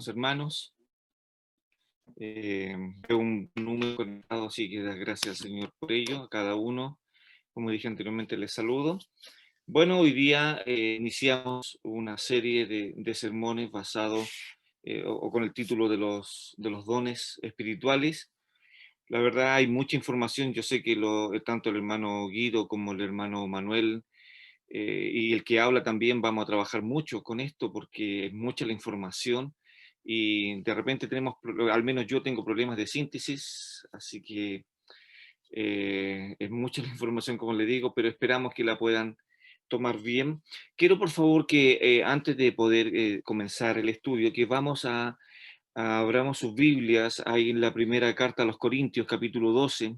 hermanos, hermanos. Veo un número conectado, así que das gracias al Señor por ello, a cada uno. Como dije anteriormente, les saludo. Bueno, hoy día iniciamos una serie de sermones basados o con el título de los dones espirituales. La verdad hay mucha información, yo sé que tanto el hermano Guido como el hermano Manuel y el que habla también vamos a trabajar mucho con esto porque es mucha la información y de repente al menos yo tengo problemas de síntesis, así que es mucha la información como le digo, pero esperamos que la puedan tomar bien. Quiero por favor que antes de poder comenzar el estudio, que abramos sus Biblias ahí en la primera carta a los Corintios, capítulo 12,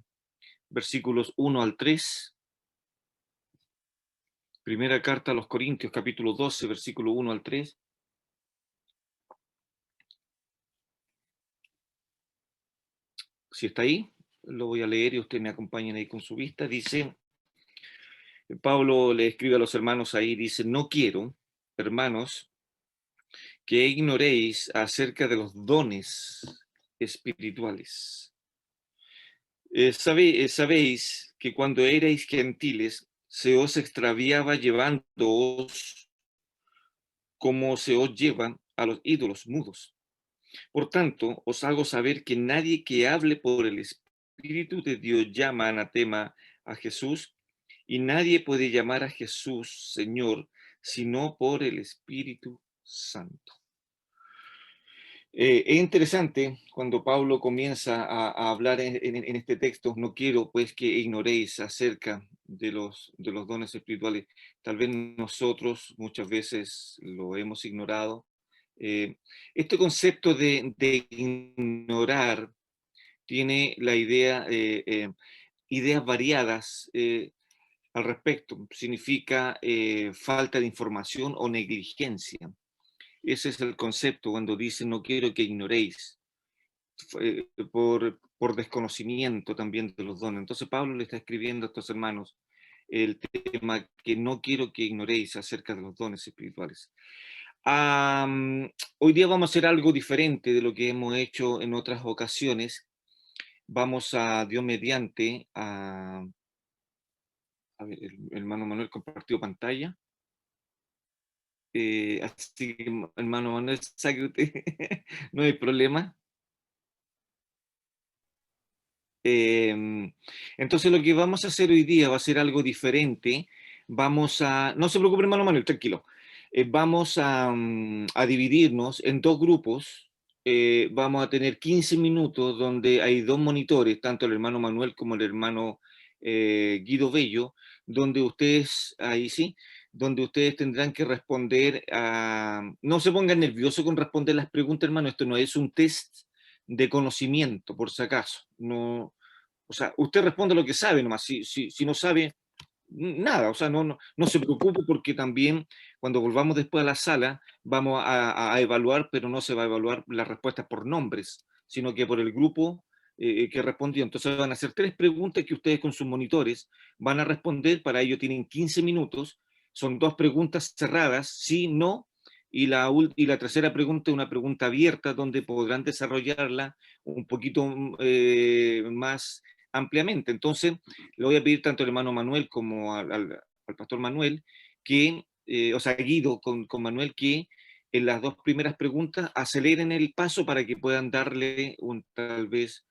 versículos 1 al 3. Primera carta a los Corintios, capítulo 12, versículo 1 al 3. Si está ahí, lo voy a leer y ustedes me acompañan ahí con su vista. Dice, Pablo le escribe a los hermanos ahí, dice, no quiero, hermanos, que ignoréis acerca de los dones espirituales. Sabéis que cuando erais gentiles, se os extraviaba llevándoos como se os llevan a los ídolos mudos. Por tanto, os hago saber que nadie que hable por el Espíritu de Dios llama anatema a Jesús, y nadie puede llamar a Jesús Señor, sino por el Espíritu Santo. Es interesante cuando Pablo comienza a hablar en este texto, no quiero pues que ignoréis acerca de los dones espirituales. Tal vez nosotros muchas veces lo hemos ignorado. Este concepto de ignorar tiene la idea, ideas variadas al respecto. Significa falta de información o negligencia. Ese es el concepto cuando dice no quiero que ignoréis, por desconocimiento también de los dones. Entonces Pablo le está escribiendo a estos hermanos el tema que no quiero que ignoréis acerca de los dones espirituales. Hoy día vamos a hacer algo diferente de lo que hemos hecho en otras ocasiones. Vamos a, Dios mediante, a ver, el hermano Manuel compartió pantalla. Así que, hermano Manuel, saque usted, no hay problema. Entonces lo que vamos a hacer hoy día va a ser algo diferente. No se preocupe, hermano Manuel, tranquilo. Vamos a dividirnos en dos grupos. Vamos a tener 15 minutos donde hay dos monitores, tanto el hermano Manuel como el hermano Guido Bello, donde ustedes, ahí sí, donde ustedes tendrán que responder no se pongan nerviosos con responder las preguntas, hermano, esto no es un test de conocimiento, por si acaso. No, o sea, usted responde lo que sabe nomás, si no sabe, nada, o sea, no se preocupe porque también cuando volvamos después a la sala vamos a evaluar, pero no se va a evaluar las respuestas por nombres, sino que por el grupo que respondió. Entonces van a hacer tres preguntas que ustedes con sus monitores van a responder, para ello tienen 15 minutos, son dos preguntas cerradas, sí, no, y la tercera pregunta es una pregunta abierta donde podrán desarrollarla un poquito más ampliamente. Entonces, le voy a pedir tanto al hermano Manuel como al pastor Manuel, o sea, Guido con Manuel, que en las dos primeras preguntas aceleren el paso para que puedan darle tal vez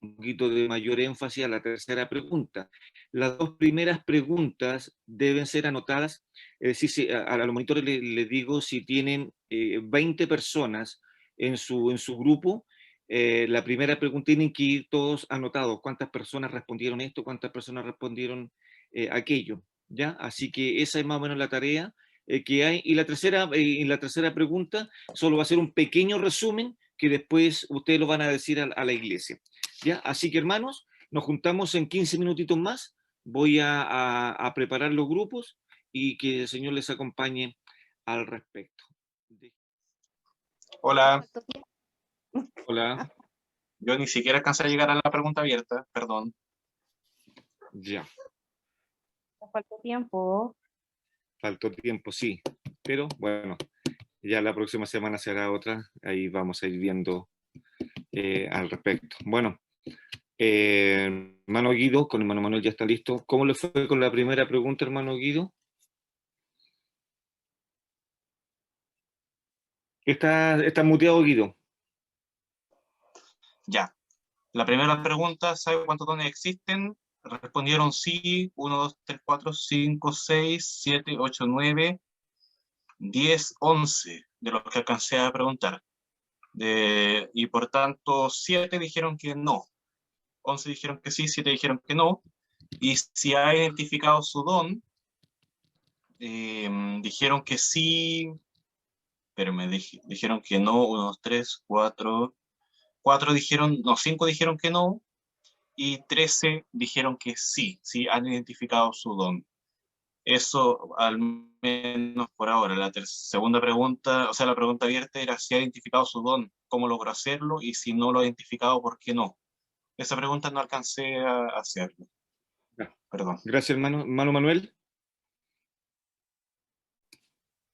un poquito de mayor énfasis a la tercera pregunta. Las dos primeras preguntas deben ser anotadas, es decir, a los monitores les digo, si tienen 20 personas en su grupo, la primera pregunta tienen que ir todos anotados, cuántas personas respondieron esto, cuántas personas respondieron aquello, ¿ya? Así que esa es más o menos la tarea que hay. Y en la tercera pregunta solo va a ser un pequeño resumen que después ustedes lo van a decir a la iglesia. ¿Ya? Así que, hermanos, nos juntamos en 15 minutitos más. Voy a preparar los grupos y que el Señor les acompañe al respecto. Hola, Hola. yo ni siquiera alcancé a llegar a la pregunta abierta, perdón. Ya. Falta tiempo. Faltó tiempo, sí. Pero bueno, Ya la próxima semana será otra, ahí vamos a ir viendo al respecto. Bueno, hermano Guido, con hermano Manuel ya está listo. ¿Cómo le fue con la primera pregunta, hermano Guido? Está muteado, Guido. Ya. La primera pregunta, ¿sabe cuántos dones existen? Respondieron sí, 1, 2, 3, 4, 5, 6, 7, 8, 9, 10, 11 de los que alcancé a preguntar. Y por tanto, 7 dijeron que no, 11 dijeron que sí, 7 dijeron que no. Y si ha identificado su don, dijeron que sí, pero dijeron que no, 1, 2, 3, 4, 4 dijeron, no, 5 dijeron que no, y 13 dijeron que sí, sí han identificado su don. Eso al menos por ahora. La segunda pregunta, o sea, la pregunta abierta era si ha identificado su don, cómo logró hacerlo, y si no lo ha identificado, ¿por qué no? Esa pregunta no alcancé a hacerlo, Ya. perdón. Gracias, hermano Manuel.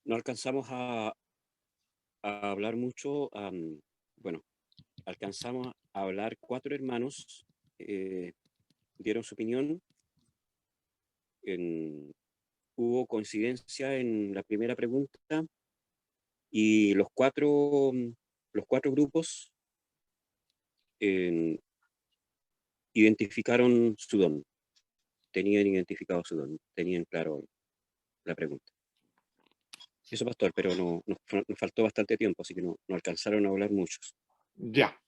No alcanzamos a hablar mucho, bueno, alcanzamos a hablar 4 hermanos, dieron su opinión, hubo coincidencia en la primera pregunta y los cuatro grupos identificaron su don, tenían identificado su don, tenían claro la pregunta. Eso, pastor, pero nos faltó bastante tiempo, así que no alcanzaron a hablar muchos. Ya.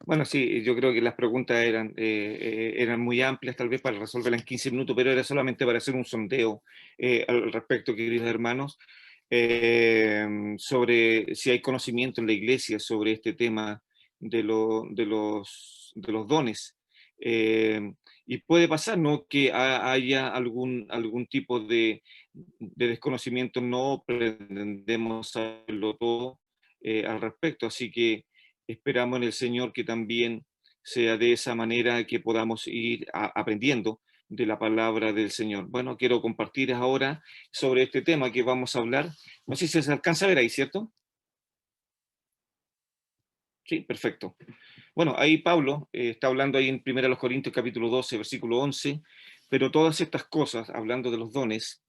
Bueno, sí, yo creo que las preguntas eran muy amplias, tal vez para resolverlas en 15 minutos, pero era solamente para hacer un sondeo al respecto, queridos hermanos, sobre si hay conocimiento en la iglesia sobre este tema de los dones. Y puede pasar, ¿no?, que haya algún tipo de desconocimiento, no pretendemos saberlo todo al respecto, así que esperamos en el Señor que también sea de esa manera que podamos ir aprendiendo de la palabra del Señor. Bueno, quiero compartir ahora sobre este tema que vamos a hablar. No sé si se alcanza a ver ahí, ¿cierto? Sí, perfecto. Bueno, ahí Pablo está hablando ahí en 1 Corintios capítulo 12, versículo 11, pero todas estas cosas, hablando de los dones,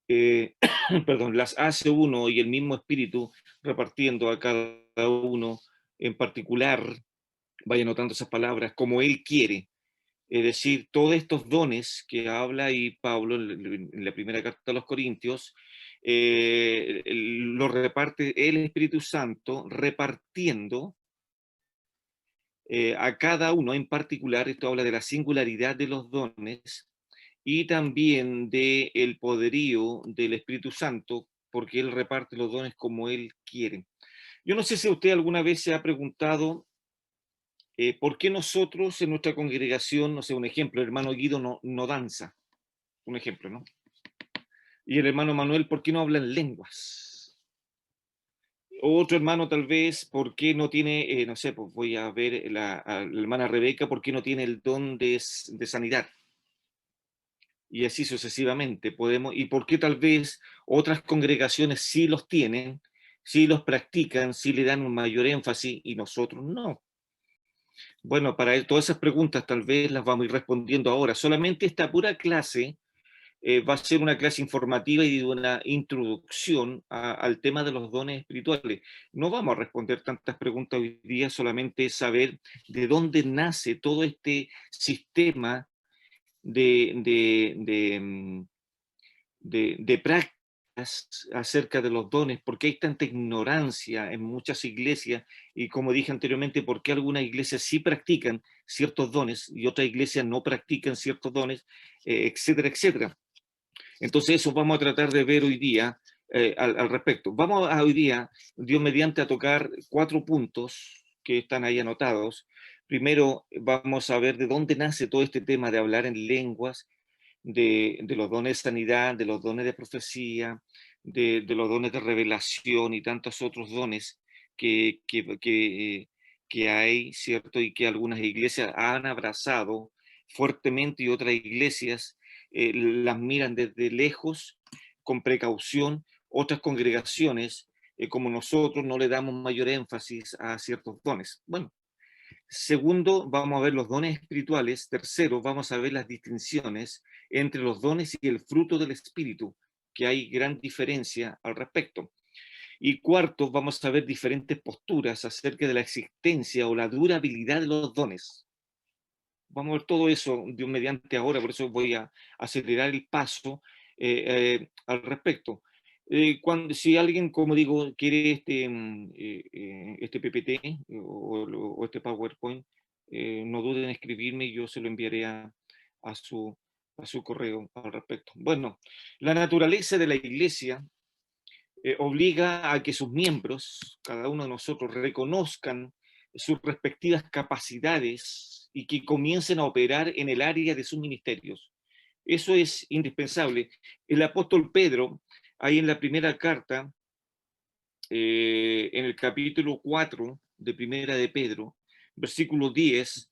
perdón, las hace uno y el mismo Espíritu repartiendo a cada uno en particular, vaya notando esas palabras, como Él quiere. Es decir, todos estos dones que habla ahí Pablo en la primera carta a los Corintios, los reparte el Espíritu Santo repartiendo a cada uno en particular. Esto habla de la singularidad de los dones y también del poderío del Espíritu Santo, porque Él reparte los dones como Él quiere. Yo no sé si usted alguna vez se ha preguntado ¿por qué nosotros en nuestra congregación, no sé, un ejemplo, el hermano Guido no danza? Un ejemplo, ¿no? Y el hermano Manuel, ¿por qué no habla en lenguas? Otro hermano tal vez, ¿por qué no tiene, no sé, pues voy a ver a la hermana Rebeca, ¿por qué no tiene el don de sanidad? Y así sucesivamente podemos, y por qué tal vez otras congregaciones sí los tienen, sí los practican, sí le dan un mayor énfasis y nosotros no. Bueno, para todas esas preguntas tal vez las vamos a ir respondiendo ahora. Solamente esta pura clase va a ser una clase informativa y de una introducción al tema de los dones espirituales. No vamos a responder tantas preguntas hoy día, solamente saber de dónde nace todo este sistema de, de prácticas acerca de los dones, porque hay tanta ignorancia en muchas iglesias y como dije anteriormente, porque algunas iglesias sí practican ciertos dones y otras iglesias no practican ciertos dones, etcétera, etcétera. Entonces eso vamos a tratar de ver hoy día al respecto. Vamos hoy día, Dios mediante, a tocar 4 puntos que están ahí anotados. Primero vamos a ver de dónde nace todo este tema de hablar en lenguas, de los dones de sanidad, de los dones de profecía, de los dones de revelación y tantos otros dones que hay, ¿cierto? Y que algunas iglesias han abrazado fuertemente y otras iglesias las miran desde lejos, con precaución. Otras congregaciones como nosotros no le damos mayor énfasis a ciertos dones. Bueno, segundo, vamos a ver los dones espirituales. Tercero, vamos a ver las distinciones entre los dones y el fruto del Espíritu, que hay gran diferencia al respecto. Y cuarto, vamos a ver diferentes posturas acerca de la existencia o la durabilidad de los dones. Vamos a ver todo eso de un mediante ahora, por eso voy a acelerar el paso al respecto. Si alguien, como digo, quiere este PPT o este PowerPoint, no duden en escribirme y yo se lo enviaré a su correo al respecto. Bueno, la naturaleza de la iglesia obliga a que sus miembros, cada uno de nosotros, reconozcan sus respectivas capacidades y que comiencen a operar en el área de sus ministerios. Eso es indispensable. El apóstol Pedro, ahí en la primera carta, en el capítulo 4 de Primera de Pedro, versículo 10,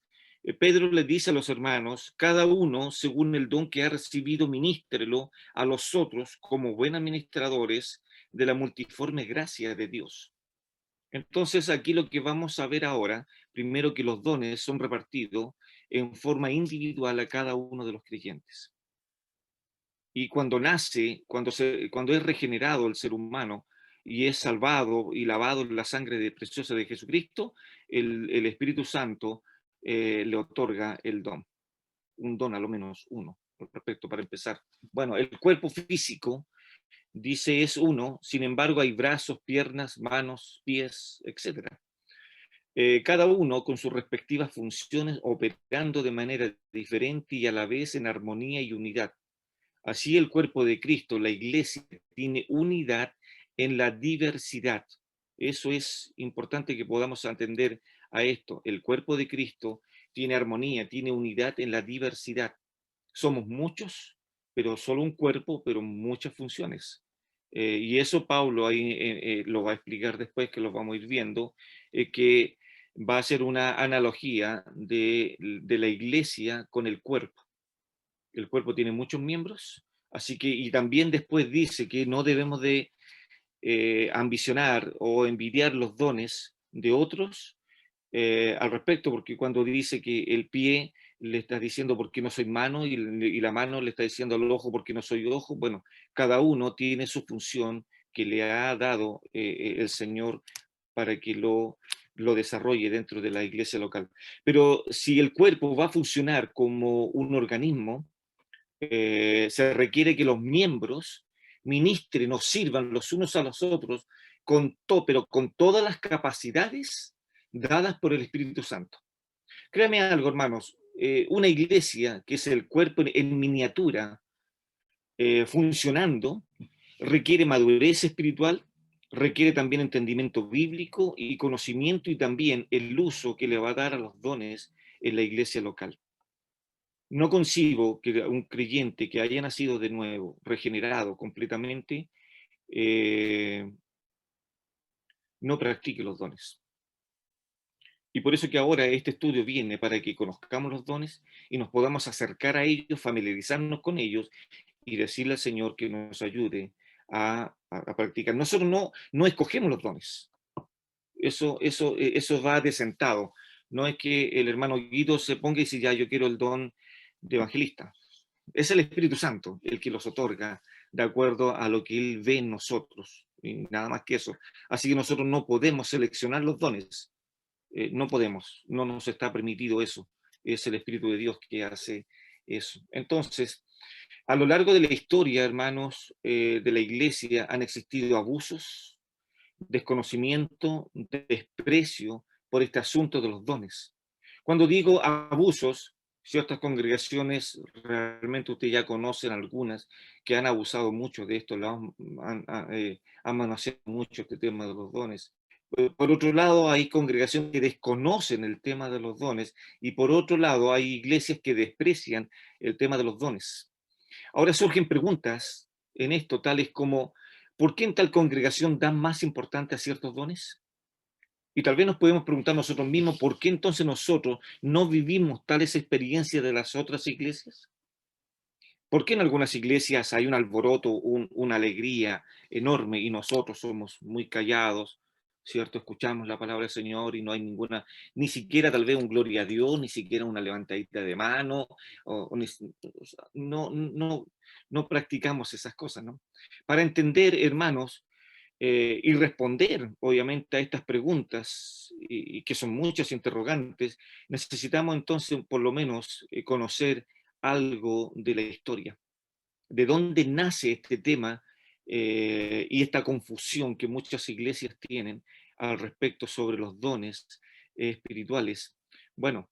Pedro le dice a los hermanos, cada uno, según el don que ha recibido, ministrelo a los otros como buenos administradores de la multiforme gracia de Dios. Entonces, aquí lo que vamos a ver ahora, primero que los dones son repartidos en forma individual a cada uno de los creyentes. Y cuando nace, cuando es regenerado el ser humano y es salvado y lavado en la sangre preciosa de Jesucristo, el Espíritu Santo le otorga el don. Un don, a lo menos uno, por respecto, para empezar. Bueno, el cuerpo físico, dice, es uno, sin embargo hay brazos, piernas, manos, pies, etc. Cada uno con sus respectivas funciones operando de manera diferente y a la vez en armonía y unidad. Así el cuerpo de Cristo, la iglesia, tiene unidad en la diversidad. Eso es importante que podamos entender a esto. El cuerpo de Cristo tiene armonía, tiene unidad en la diversidad. Somos muchos, pero solo un cuerpo, pero muchas funciones. Y eso Pablo ahí lo va a explicar después, que lo vamos a ir viendo, que va a ser una analogía de la iglesia con el cuerpo. El cuerpo tiene muchos miembros, así que, y también después dice que no debemos de ambicionar o envidiar los dones de otros al respecto, porque cuando dice que el pie le está diciendo por qué no soy mano y la mano le está diciendo al ojo por qué no soy ojo, bueno, cada uno tiene su función que le ha dado el Señor para que lo desarrolle dentro de la iglesia local. Pero si el cuerpo va a funcionar como un organismo, se requiere que los miembros ministren o sirvan los unos a los otros pero con todas las capacidades dadas por el Espíritu Santo. Créanme algo, hermanos, una iglesia que es el cuerpo en miniatura funcionando requiere madurez espiritual, requiere también entendimiento bíblico y conocimiento y también el uso que le va a dar a los dones en la iglesia local. No concibo que un creyente que haya nacido de nuevo, regenerado completamente, no practique los dones. Y por eso que ahora este estudio viene para que conozcamos los dones y nos podamos acercar a ellos, familiarizarnos con ellos y decirle al Señor que nos ayude a practicar. Nosotros no escogemos los dones. Eso va de sentado. No es que el hermano Guido se ponga y dice, ya, yo quiero el don de evangelista. Es el Espíritu Santo el que los otorga de acuerdo a lo que Él ve en nosotros, y nada más que eso. Así que nosotros no podemos seleccionar los dones, no podemos, no nos está permitido eso. Es el Espíritu de Dios que hace eso. Entonces, a lo largo de la historia, hermanos, de la iglesia han existido abusos, desconocimiento, desprecio por este asunto de los dones. Cuando digo abusos, ciertas congregaciones, realmente ustedes ya conocen algunas, que han abusado mucho de esto, han manoseado mucho este tema de los dones. Por otro lado, hay congregaciones que desconocen el tema de los dones y por otro lado, hay iglesias que desprecian el tema de los dones. Ahora surgen preguntas en esto, tales como, ¿por qué en tal congregación dan más importancia a ciertos dones? Y tal vez nos podemos preguntar nosotros mismos, ¿por qué entonces nosotros no vivimos tales experiencias de las otras iglesias? ¿Por qué en algunas iglesias hay un alboroto, una alegría enorme y nosotros somos muy callados, ¿cierto? Escuchamos la palabra del Señor y no hay ninguna, ni siquiera tal vez un gloria a Dios, ni siquiera una levantadita de mano, o sea, no practicamos esas cosas, ¿no? Para entender, hermanos, y responder, obviamente, a estas preguntas, y que son muchas interrogantes, necesitamos entonces, por lo menos, conocer algo de la historia, de dónde nace este tema y esta confusión que muchas iglesias tienen al respecto sobre los dones espirituales. Bueno,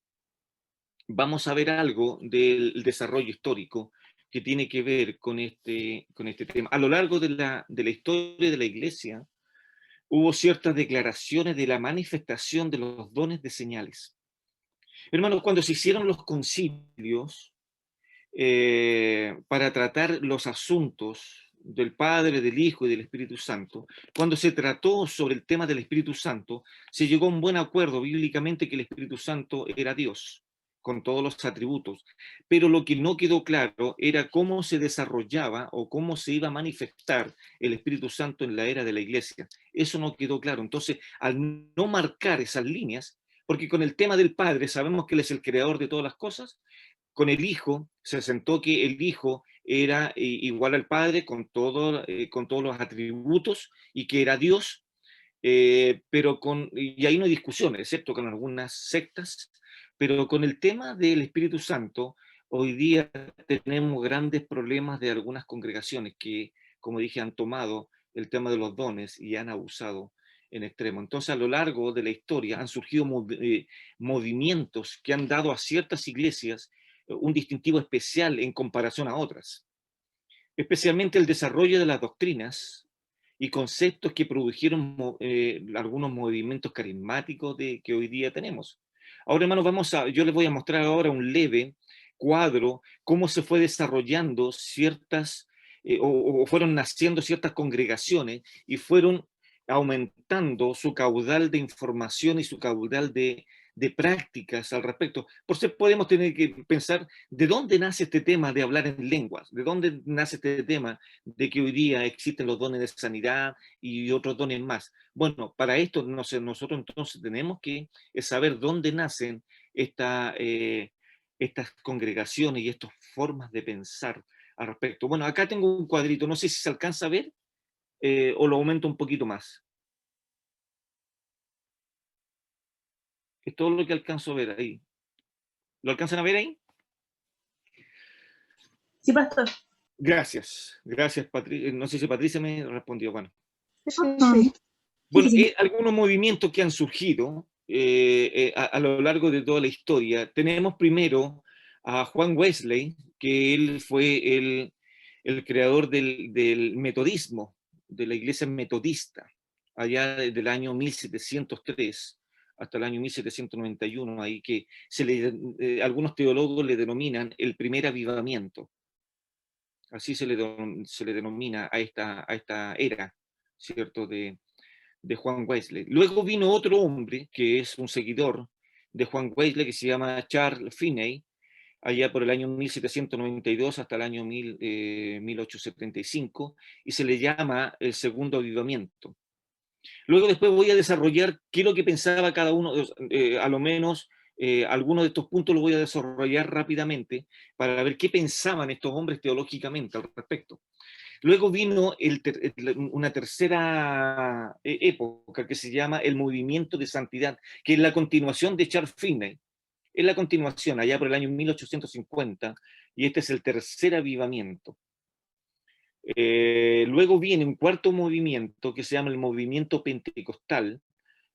vamos a ver algo del desarrollo histórico que tiene que ver con este tema. A lo largo de la historia de la iglesia, hubo ciertas declaraciones de la manifestación de los dones de señales. Hermanos, cuando se hicieron los concilios para tratar los asuntos del Padre, del Hijo y del Espíritu Santo, cuando se trató sobre el tema del Espíritu Santo, se llegó a un buen acuerdo bíblicamente que el Espíritu Santo era Dios, con todos los atributos. Pero lo que no quedó claro era cómo se desarrollaba o cómo se iba a manifestar el Espíritu Santo en la era de la iglesia. Eso no quedó claro. Entonces, al no marcar esas líneas, porque con el tema del Padre sabemos que Él es el creador de todas las cosas, con el Hijo se sentó que el Hijo era igual al Padre con todos los atributos y que era Dios, y ahí no hay discusión, excepto con algunas sectas, pero con el tema del Espíritu Santo, hoy día tenemos grandes problemas de algunas congregaciones que, como dije, han tomado el tema de los dones y han abusado en extremo. Entonces, a lo largo de la historia han surgido movimientos que han dado a ciertas iglesias un distintivo especial en comparación a otras, especialmente el desarrollo de las doctrinas y conceptos que produjeron algunos movimientos carismáticos que hoy día tenemos. Ahora, hermanos, yo les voy a mostrar ahora un leve cuadro, cómo se fue desarrollando o fueron naciendo ciertas congregaciones y fueron aumentando su caudal de información y su caudal de prácticas al respecto. Por eso podemos tener que pensar de dónde nace este tema de hablar en lenguas, de dónde nace este tema de que hoy día existen los dones de sanidad y otros dones más. Bueno, para esto nosotros entonces tenemos que saber dónde nacen estas congregaciones y estas formas de pensar al respecto. Bueno, acá tengo un cuadrito, no sé si se alcanza a ver o lo aumento un poquito más. Es todo lo que alcanzo a ver ahí. ¿Lo alcanzan a ver ahí? Sí, pastor. Gracias, gracias, Patricia. No sé si Patricia me respondió. Bueno, Sí. bueno, Sí. algunos movimientos que han surgido a lo largo de toda la historia. Tenemos primero a Juan Wesley, que él fue el creador del metodismo, de la iglesia metodista, allá desde el año 1703 hasta el año 1791, ahí que algunos teólogos le denominan el primer avivamiento. Así se le denomina a esta era, ¿cierto?, de Juan Wesley. Luego vino otro hombre que es un seguidor de Juan Wesley que se llama Charles Finney, allá por el año 1792 hasta el año 1875, y se le llama el segundo avivamiento. Luego después voy a desarrollar qué es lo que pensaba cada uno, a lo menos algunos de estos puntos los voy a desarrollar rápidamente para ver qué pensaban estos hombres teológicamente al respecto. Luego vino una tercera época que se llama el movimiento de santidad, que es la continuación de Charles Finney. Es la continuación, allá por el año 1850, y este es el tercer avivamiento. Luego viene un cuarto movimiento que se llama el movimiento pentecostal,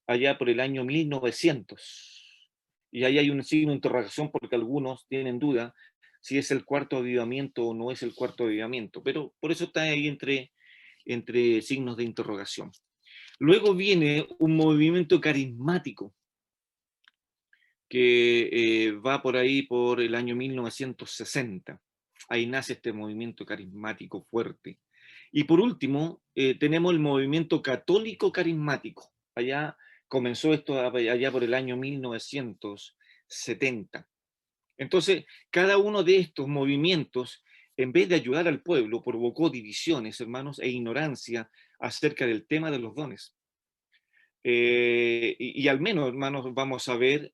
allá por el año 1900. Y ahí hay un signo de interrogación porque algunos tienen duda si es el cuarto avivamiento o no es el cuarto avivamiento, pero por eso está ahí entre signos de interrogación. Luego viene un movimiento carismático que va por ahí por el año 1960. Ahí nace este movimiento carismático fuerte. Y por último, tenemos el movimiento católico carismático. Allá comenzó esto allá por el año 1970. Entonces, cada uno de estos movimientos en vez de ayudar al pueblo, provocó divisiones, hermanos, e ignorancia acerca del tema de los dones. Y al menos, hermanos, vamos a ver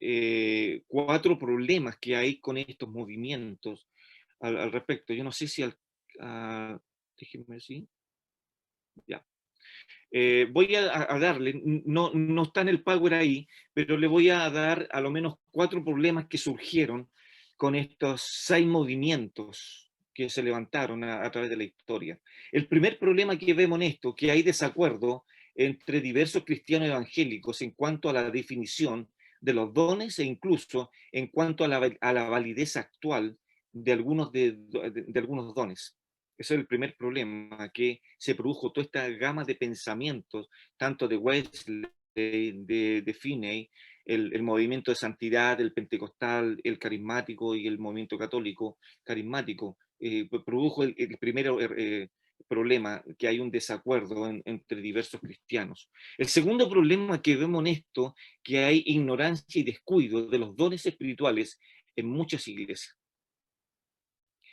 4 problemas que hay con estos movimientos al respecto. Yo no sé si déjenme decir. Ya. Voy a darle, no está en el Power ahí, pero le voy a dar a lo menos 4 problemas que surgieron con estos 6 movimientos que se levantaron a través de la historia. El primer problema que vemos en esto, que hay desacuerdo entre diversos cristianos evangélicos en cuanto a la definición de los dones e incluso en cuanto a la validez actual de algunos, de algunos dones. Ese es el primer problema, que se produjo toda esta gama de pensamientos, tanto de Wesley, de Finney, el movimiento de santidad, el pentecostal, el carismático y el movimiento católico carismático. Produjo el primer problema, que hay un desacuerdo entre diversos cristianos. El segundo problema que vemos en esto, que hay ignorancia y descuido de los dones espirituales en muchas iglesias.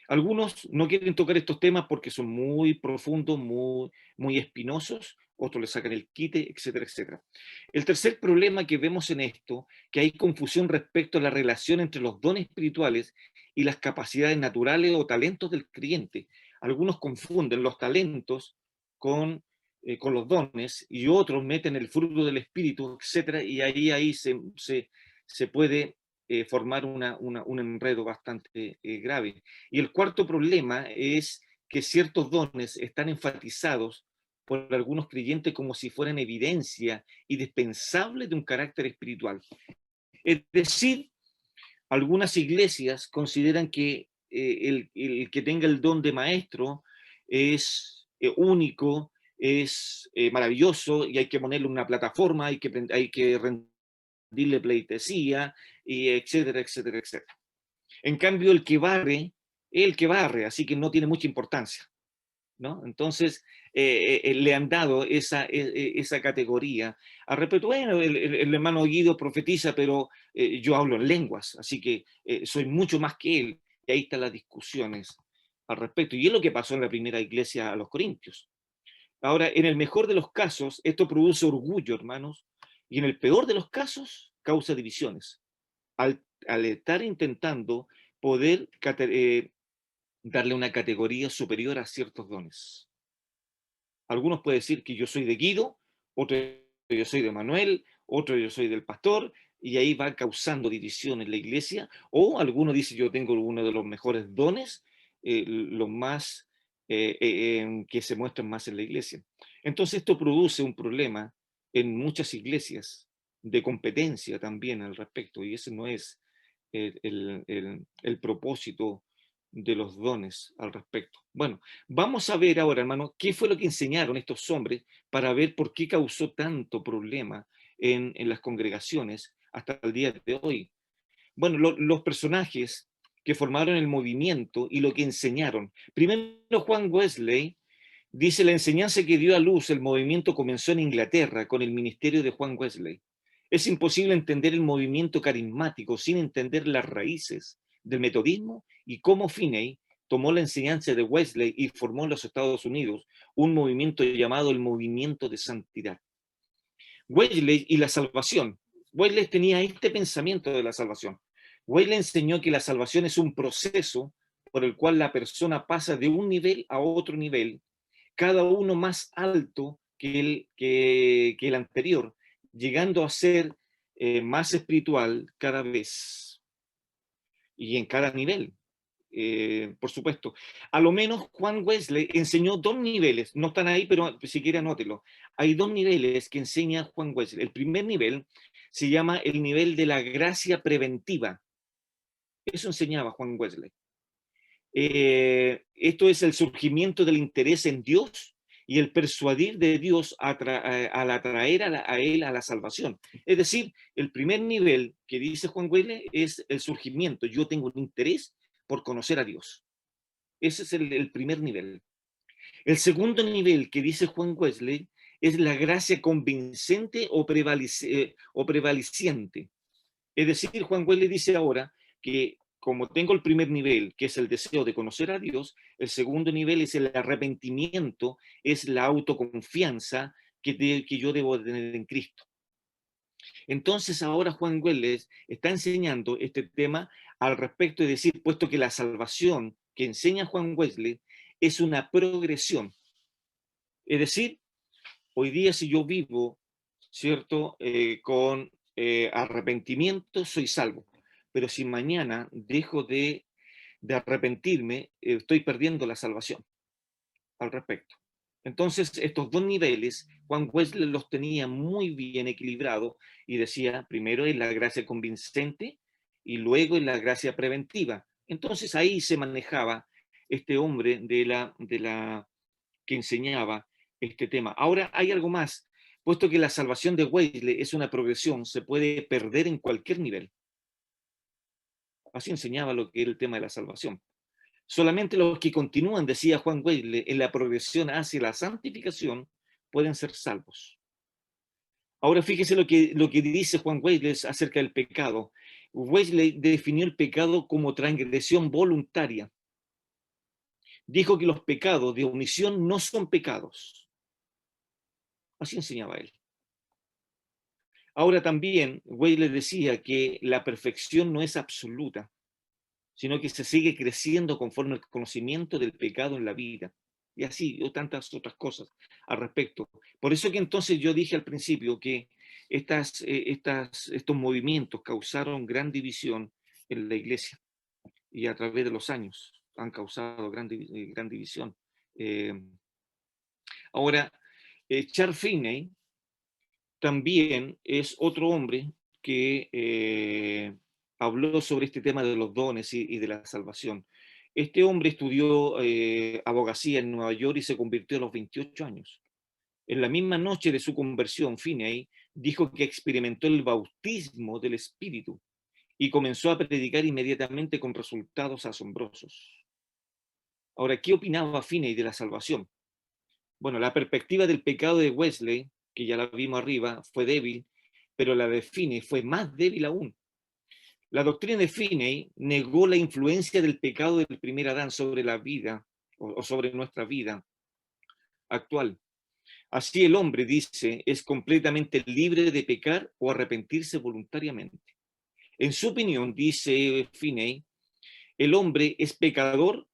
Algunos no quieren tocar estos temas porque son muy profundos, muy espinosos, otros le sacan el quite, etcétera, etcétera. El tercer problema que vemos en esto, que hay confusión respecto a la relación entre los dones espirituales y las capacidades naturales o talentos del creyente. Algunos confunden los talentos con los dones y otros meten el fruto del espíritu, etcétera, y ahí se puede formar un enredo bastante grave. Y el cuarto problema es que ciertos dones están enfatizados por algunos creyentes como si fueran evidencia indispensable de un carácter espiritual. Es decir, algunas iglesias consideran que el que tenga el don de maestro es único, es maravilloso y hay que ponerle una plataforma, hay que rendirle pleitesía, y etcétera, etcétera, etcétera. En cambio, el que barre, es el que barre, así que no tiene mucha importancia, ¿no? Entonces, le han dado esa categoría. Al respecto, bueno, el hermano Guido profetiza, pero yo hablo en lenguas, así que soy mucho más que él. Y ahí están las discusiones al respecto. Y es lo que pasó en la primera iglesia a los Corintios. Ahora, en el mejor de los casos, esto produce orgullo, hermanos, y en el peor de los casos, causa divisiones. Al estar intentando poder darle una categoría superior a ciertos dones. Algunos pueden decir que yo soy de Guido, otro yo soy de Manuel, otro yo soy del pastor, y ahí va causando división en la iglesia, o alguno dice yo tengo uno de los mejores dones, los más que se muestran más en la iglesia. Entonces esto produce un problema en muchas iglesias de competencia también al respecto, y ese no es el propósito de los dones al respecto. Bueno, vamos a ver ahora, hermano, qué fue lo que enseñaron estos hombres para ver por qué causó tanto problema en las congregaciones hasta el día de hoy. Bueno, los personajes que formaron el movimiento y lo que enseñaron. Primero, Juan Wesley dice: la enseñanza que dio a luz el movimiento comenzó en Inglaterra con el ministerio de Juan Wesley. Es imposible entender el movimiento carismático sin entender las raíces del metodismo y cómo Finney tomó la enseñanza de Wesley y formó en los Estados Unidos un movimiento llamado el movimiento de santidad. Wesley y la salvación. Wesley tenía este pensamiento de la salvación. Wesley enseñó que la salvación es un proceso por el cual la persona pasa de un nivel a otro nivel, cada uno más alto que el anterior, llegando a ser más espiritual cada vez y en cada nivel. Por supuesto. A lo menos Juan Wesley enseñó 2 niveles, no están ahí, pero si quiere anótelo. Hay 2 niveles que enseña Juan Wesley. El primer nivel se llama el nivel de la gracia preventiva. Eso enseñaba Juan Wesley. Esto es el surgimiento del interés en Dios y el persuadir de Dios al atraer a él a la salvación. Es decir, el primer nivel que dice Juan Wesley es el surgimiento. Yo tengo un interés por conocer a Dios. Ese es el primer nivel. El segundo nivel que dice Juan Wesley es la gracia convincente o prevaleciente. Es decir, Juan Wesley dice ahora que como tengo el primer nivel, que es el deseo de conocer a Dios, el segundo nivel es el arrepentimiento, es la autoconfianza que yo debo tener en Cristo. Entonces ahora Juan Wesley está enseñando este tema al respecto de decir, puesto que la salvación que enseña Juan Wesley es una progresión. Es decir, hoy día si yo vivo, ¿cierto?, con arrepentimiento, soy salvo. Pero si mañana dejo de arrepentirme, estoy perdiendo la salvación al respecto. Entonces, estos dos niveles, Juan Wesley los tenía muy bien equilibrados y decía, primero es la gracia convincente y luego es la gracia preventiva. Entonces ahí se manejaba este hombre que enseñaba este tema. Ahora hay algo más, puesto que la salvación de Wesley es una progresión, se puede perder en cualquier nivel. Así enseñaba lo que era el tema de la salvación. Solamente los que continúan, decía Juan Wesley, en la progresión hacia la santificación pueden ser salvos. Ahora fíjese lo que dice Juan Wesley acerca del pecado. Wesley definió el pecado como transgresión voluntaria. Dijo que los pecados de omisión no son pecados. Así enseñaba él. Ahora también Wesley decía que la perfección no es absoluta, sino que se sigue creciendo conforme al conocimiento del pecado en la vida. Y así, o tantas otras cosas al respecto. Por eso que entonces yo dije al principio que estos movimientos causaron gran división en la iglesia y a través de los años han causado gran división. Ahora, Charles Finney también es otro hombre que habló sobre este tema de los dones y de la salvación. Este hombre estudió abogacía en Nueva York y se convirtió a los 28 años. En la misma noche de su conversión, Finney dijo que experimentó el bautismo del Espíritu y comenzó a predicar inmediatamente con resultados asombrosos. Ahora, ¿qué opinaba Finney de la salvación? Bueno, la perspectiva del pecado de Wesley, que ya la vimos arriba, fue débil, pero la de Finney fue más débil aún. La doctrina de Finney negó la influencia del pecado del primer Adán sobre la vida o sobre nuestra vida actual. Así el hombre, dice, es completamente libre de pecar o arrepentirse voluntariamente. En su opinión, dice Finney, el hombre es pecador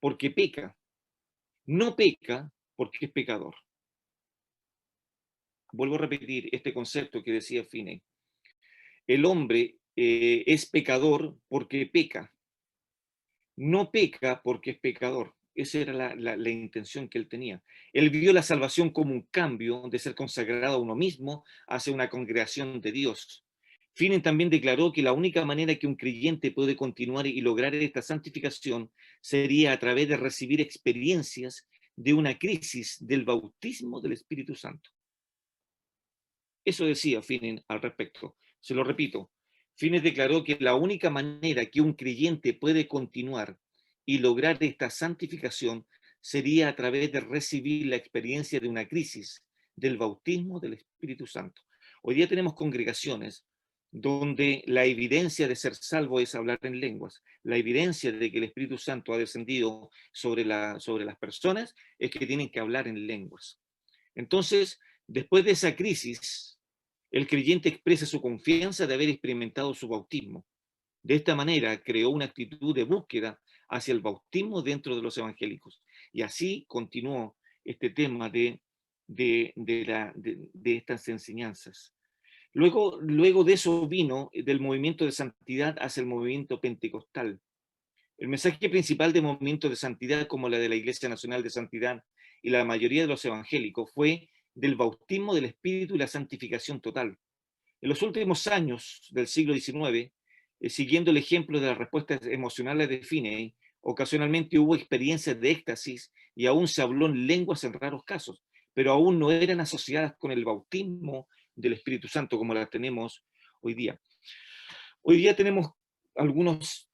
porque peca, no peca porque es pecador. Vuelvo a repetir este concepto que decía Finney. El hombre es pecador porque peca, no peca porque es pecador. Esa era la intención que él tenía. Él vio la salvación como un cambio de ser consagrado a uno mismo hacia una congregación de Dios. Finney también declaró que la única manera que un creyente puede continuar y lograr esta santificación sería a través de recibir experiencias de una crisis del bautismo del Espíritu Santo. Eso decía Finney al respecto. Se lo repito. Finney declaró que la única manera que un creyente puede continuar y lograr esta santificación sería a través de recibir la experiencia de una crisis del bautismo del Espíritu Santo. Hoy día tenemos congregaciones donde la evidencia de ser salvo es hablar en lenguas. La evidencia de que el Espíritu Santo ha descendido sobre las personas es que tienen que hablar en lenguas. Entonces, después de esa crisis, el creyente expresa su confianza de haber experimentado su bautismo. De esta manera, creó una actitud de búsqueda hacia el bautismo dentro de los evangélicos. Y así continuó este tema de estas enseñanzas. Luego de eso vino del movimiento de santidad hacia el movimiento pentecostal. El mensaje principal del movimiento de santidad, como la de la Iglesia Nacional de Santidad y la mayoría de los evangélicos, fue del bautismo del Espíritu y la santificación total. En los últimos años del siglo XIX, siguiendo el ejemplo de las respuestas emocionales de Finney, ocasionalmente hubo experiencias de éxtasis y aún se habló en lenguas en raros casos, pero aún no eran asociadas con el bautismo del Espíritu Santo como las tenemos hoy día. Hoy día tenemos algunos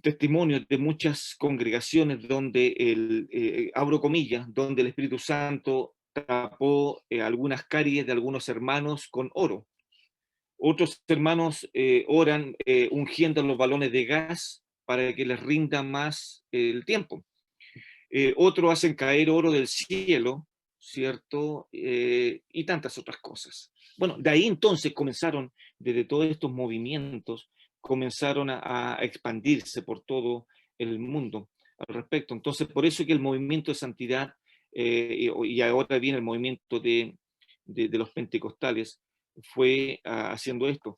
testimonios de muchas congregaciones donde, abro comillas, donde el Espíritu Santo tapó algunas caries de algunos hermanos con oro. Otros hermanos oran ungiendo los balones de gas para que les rinda más el tiempo. Otros hacen caer oro del cielo, ¿cierto? Y tantas otras cosas. Bueno, de ahí entonces comenzaron, desde todos estos movimientos, comenzaron a expandirse por todo el mundo al respecto. Entonces, por eso que el movimiento de santidad, y ahora viene el movimiento de los pentecostales, fue haciendo esto.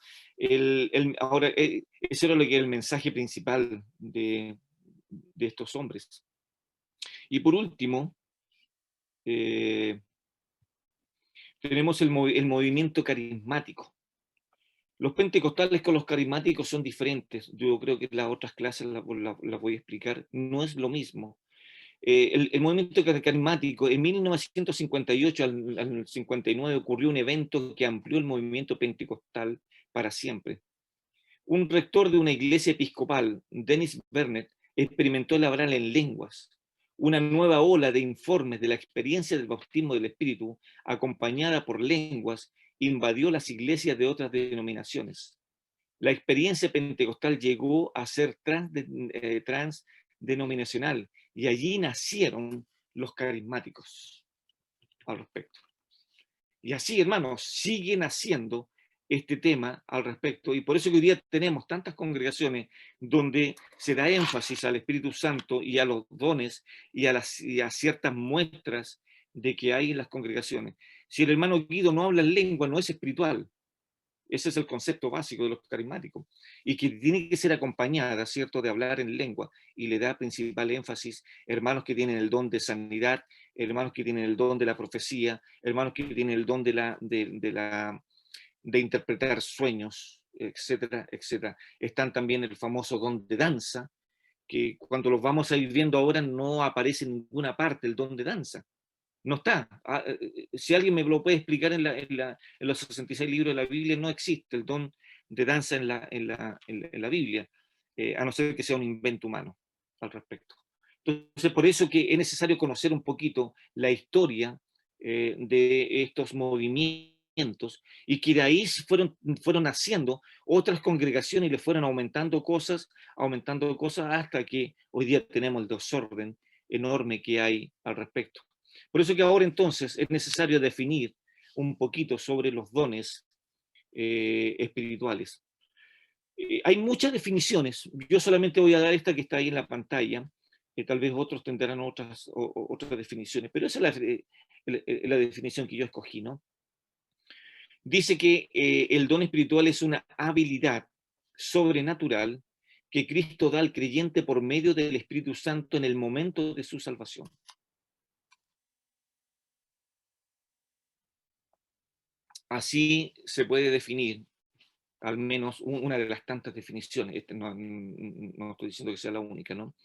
Ahora, ese era lo que era el mensaje principal de estos hombres. Y por último, tenemos el movimiento carismático. Los pentecostales con los carismáticos son diferentes. Yo creo que las otras clases las voy a explicar. No es lo mismo. El movimiento carismático, en 1958 al 59 ocurrió un evento que amplió el movimiento pentecostal para siempre. Un rector de una iglesia episcopal, Dennis Burnett, experimentó el hablar en lenguas. Una nueva ola de informes de la experiencia del bautismo del Espíritu, acompañada por lenguas, invadió las iglesias de otras denominaciones. La experiencia pentecostal llegó a ser transdenominacional y allí nacieron los carismáticos al respecto. Y así, hermanos, siguen haciendo este tema al respecto. Y por eso que hoy día tenemos tantas congregaciones donde se da énfasis al Espíritu Santo y a los dones y a ciertas muestras de que hay en las congregaciones. Si el hermano Guido no habla en lengua, no es espiritual. Ese es el concepto básico de los carismáticos. Y que tiene que ser acompañada, ¿cierto?, de hablar en lengua. Y le da principal énfasis hermanos que tienen el don de sanidad, hermanos que tienen el don de la profecía, hermanos que tienen el don de interpretar sueños, etcétera, etcétera. Están también el famoso don de danza, que cuando los vamos a ir viendo ahora no aparece en ninguna parte el don de danza. No está. Si alguien me lo puede explicar en los 66 libros de la Biblia, no existe el don de danza en la Biblia, a no ser que sea un invento humano al respecto. Entonces, por eso que es necesario conocer un poquito la historia de estos movimientos y que de ahí fueron naciendo otras congregaciones y le fueron aumentando cosas hasta que hoy día tenemos el desorden enorme que hay al respecto. Por eso que ahora entonces es necesario definir un poquito sobre los dones espirituales. Hay muchas definiciones, yo solamente voy a dar esta que está ahí en la pantalla, tal vez otros tendrán otras definiciones, pero esa es la definición que yo escogí, ¿no? Dice que el don espiritual es una habilidad sobrenatural que Cristo da al creyente por medio del Espíritu Santo en el momento de su salvación. Así se puede definir, al menos una de las tantas definiciones. No estoy diciendo que sea la única, ¿no?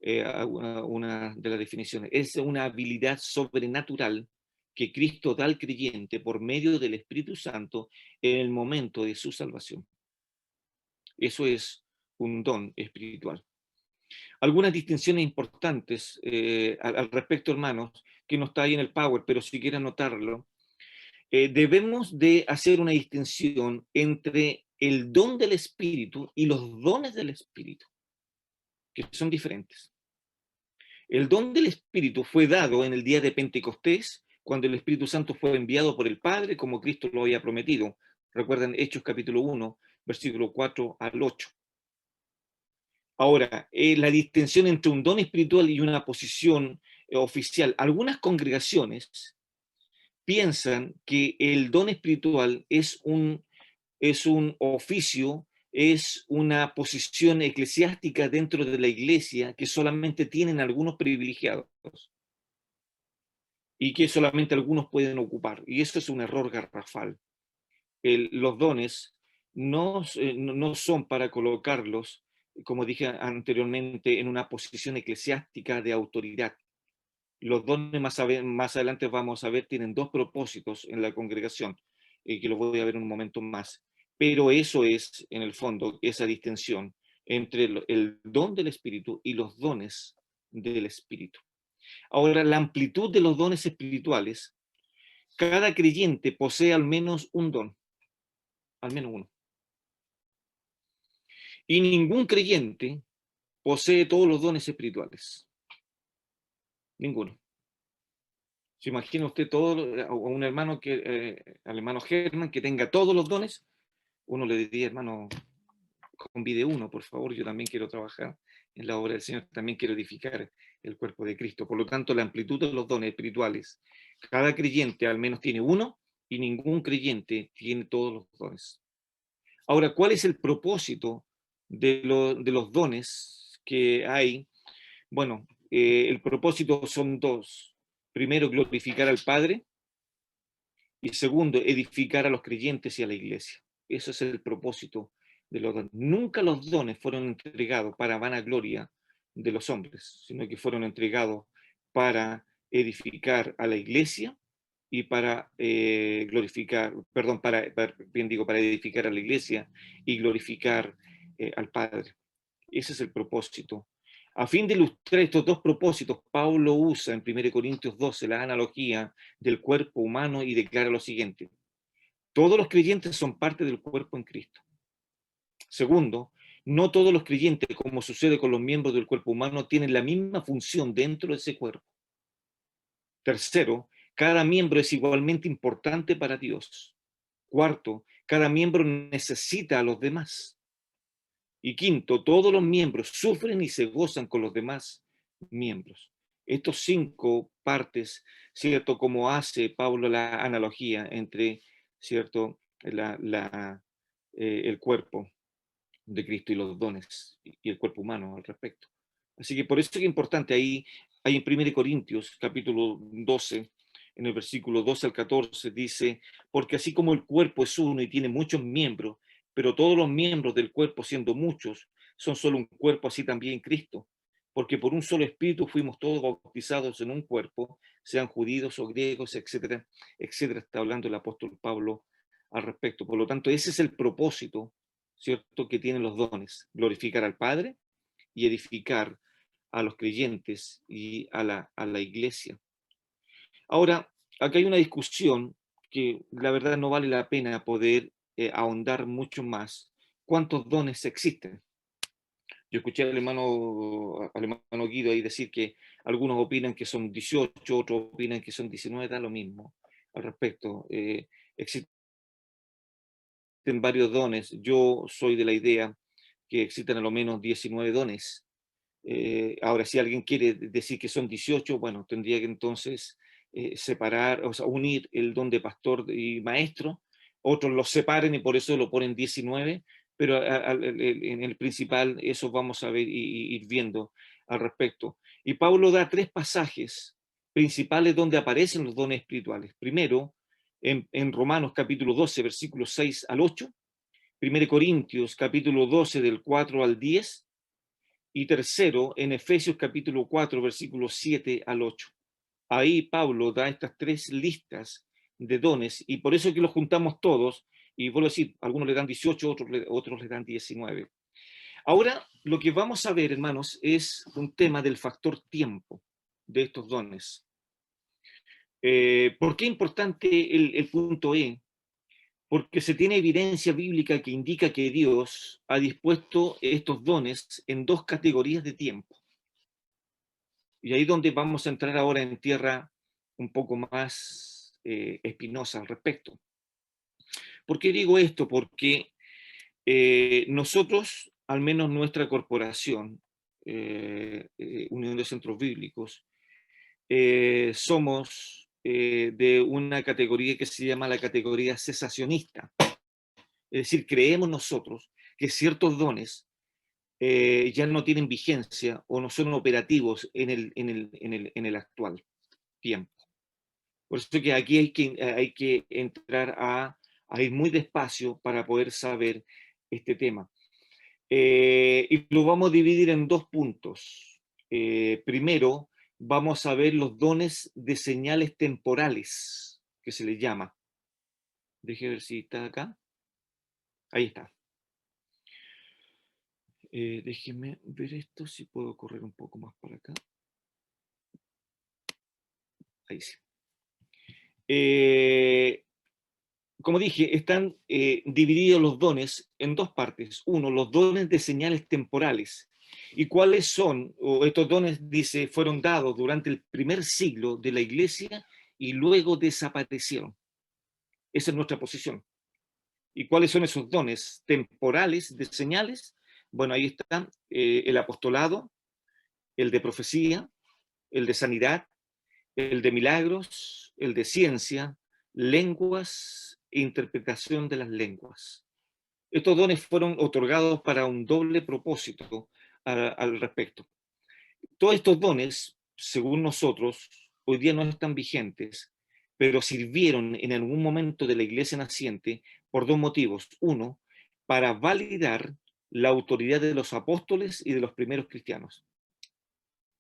Una de las definiciones. Es una habilidad sobrenatural que Cristo da al creyente por medio del Espíritu Santo en el momento de su salvación. Eso es un don espiritual. Algunas distinciones importantes al respecto, hermanos, que no está ahí en el Power, pero si quieren anotarlo. Debemos de hacer una distinción entre el don del Espíritu y los dones del Espíritu, que son diferentes. El don del Espíritu fue dado en el día de Pentecostés, cuando el Espíritu Santo fue enviado por el Padre, como Cristo lo había prometido. Recuerden Hechos capítulo 1, versículo 4 al 8. Ahora, la distinción entre un don espiritual y una posición oficial. Algunas congregaciones piensan que el don espiritual es un oficio, es una posición eclesiástica dentro de la iglesia que solamente tienen algunos privilegiados y que solamente algunos pueden ocupar. Y eso es un error garrafal. Los dones no son para colocarlos, como dije anteriormente, en una posición eclesiástica de autoridad. Los dones más adelante vamos a ver tienen dos propósitos en la congregación, que los voy a ver en un momento más. Pero eso es, en el fondo, esa distinción entre el don del Espíritu y los dones del Espíritu. Ahora, la amplitud de los dones espirituales, cada creyente posee al menos un don, al menos uno. Y ningún creyente posee todos los dones espirituales? Ninguno. ¿Se imagina usted a un hermano al hermano Germán que tenga todos los dones? Uno le diría, hermano, convide uno, por favor, yo también quiero trabajar en la obra del Señor, también quiero edificar el cuerpo de Cristo. Por lo tanto, la amplitud de los dones espirituales, cada creyente al menos tiene uno y ningún creyente tiene todos los dones. Ahora, ¿cuál es el propósito de los dones que hay? Bueno, el propósito son dos. Primero, glorificar al Padre, y segundo, edificar a los creyentes y a la iglesia. Ese es el propósito de los dones. Nunca los dones fueron entregados para vanagloria de los hombres, sino que fueron entregados para edificar a la iglesia y para glorificar, perdón, para edificar a la iglesia y glorificar al Padre. Ese es el propósito. A fin de ilustrar estos dos propósitos, Pablo usa en 1 Corintios 12 la analogía del cuerpo humano y declara lo siguiente: todos los creyentes son parte del cuerpo en Cristo. Segundo, no todos los creyentes, como sucede con los miembros del cuerpo humano, tienen la misma función dentro de ese cuerpo. Tercero, cada miembro es igualmente importante para Dios. Cuarto, cada miembro necesita a los demás. Y quinto, todos los miembros sufren y se gozan con los demás miembros. Estos 5 partes, ¿cierto? Como hace Pablo la analogía entre, ¿cierto? El cuerpo de Cristo y los dones y el cuerpo humano al respecto. Así que por eso es importante, ahí en 1 Corintios, capítulo 12, en el versículo 12 al 14, dice, porque así como el cuerpo es uno y tiene muchos miembros, pero todos los miembros del cuerpo, siendo muchos, son solo un cuerpo, así también Cristo. Porque por un solo espíritu fuimos todos bautizados en un cuerpo, sean judíos o griegos, etcétera, etcétera. Está hablando el apóstol Pablo al respecto. Por lo tanto, ese es el propósito, ¿cierto?, que tienen los dones: glorificar al Padre y edificar a los creyentes y a la iglesia. Ahora, acá hay una discusión que la verdad no vale la pena poder ahondar mucho más. ¿Cuántos dones existen? Yo escuché al hermano Guido ahí decir que algunos opinan que son 18, otros opinan que son 19, da lo mismo al respecto. Existen varios dones. Yo soy de la idea que existen a lo menos 19 dones. Ahora, si alguien quiere decir que son 18, bueno, tendría que entonces separar, o sea, unir el don de pastor y maestro. Otros los separen y por eso lo ponen 19, pero en el principal eso vamos a ver y ir viendo al respecto. Y Pablo da 3 pasajes principales donde aparecen los dones espirituales. Primero, en Romanos capítulo 12, versículos 6 al 8. 1 Corintios capítulo 12, del 4 al 10. Y tercero, en Efesios capítulo 4, versículos 7 al 8. Ahí Pablo da estas 3 listas de dones, y por eso es que los juntamos todos, y vuelvo a decir, algunos le dan 18, otros le dan 19. Ahora, lo que vamos a ver, hermanos, es un tema del factor tiempo de estos dones. ¿Por qué es importante el punto E? Porque se tiene evidencia bíblica que indica que Dios ha dispuesto estos dones en 2 categorías de tiempo. Y ahí es donde vamos a entrar ahora en tierra un poco más espinosa al respecto. ¿Por qué digo esto? Porque nosotros, al menos nuestra corporación, Unión de Centros Bíblicos, somos de una categoría que se llama la categoría cesacionista. Es decir, creemos nosotros que ciertos dones ya no tienen vigencia o no son operativos en el actual tiempo. Por eso que aquí hay que entrar a ir muy despacio para poder saber este tema. Y lo vamos a dividir en 2 puntos. Primero, vamos a ver los dones de señales temporales, que se les llama. Déjeme ver si está acá. Ahí está. Déjenme ver esto, si puedo correr un poco más para acá. Ahí sí. Como dije, están divididos los dones en 2 partes. Uno, los dones de señales temporales. ¿Y cuáles son, o estos dones, dice, fueron dados durante el primer siglo de la iglesia y luego desaparecieron? Esa es nuestra posición. ¿Y cuáles son esos dones temporales de señales? Bueno, ahí están el apostolado, el de profecía, el de sanidad, el de milagros, el de ciencia, lenguas e interpretación de las lenguas. Estos dones fueron otorgados para un doble propósito al respecto. Todos estos dones, según nosotros, hoy día no están vigentes, pero sirvieron en algún momento de la iglesia naciente por dos motivos. Uno, para validar la autoridad de los apóstoles y de los primeros cristianos.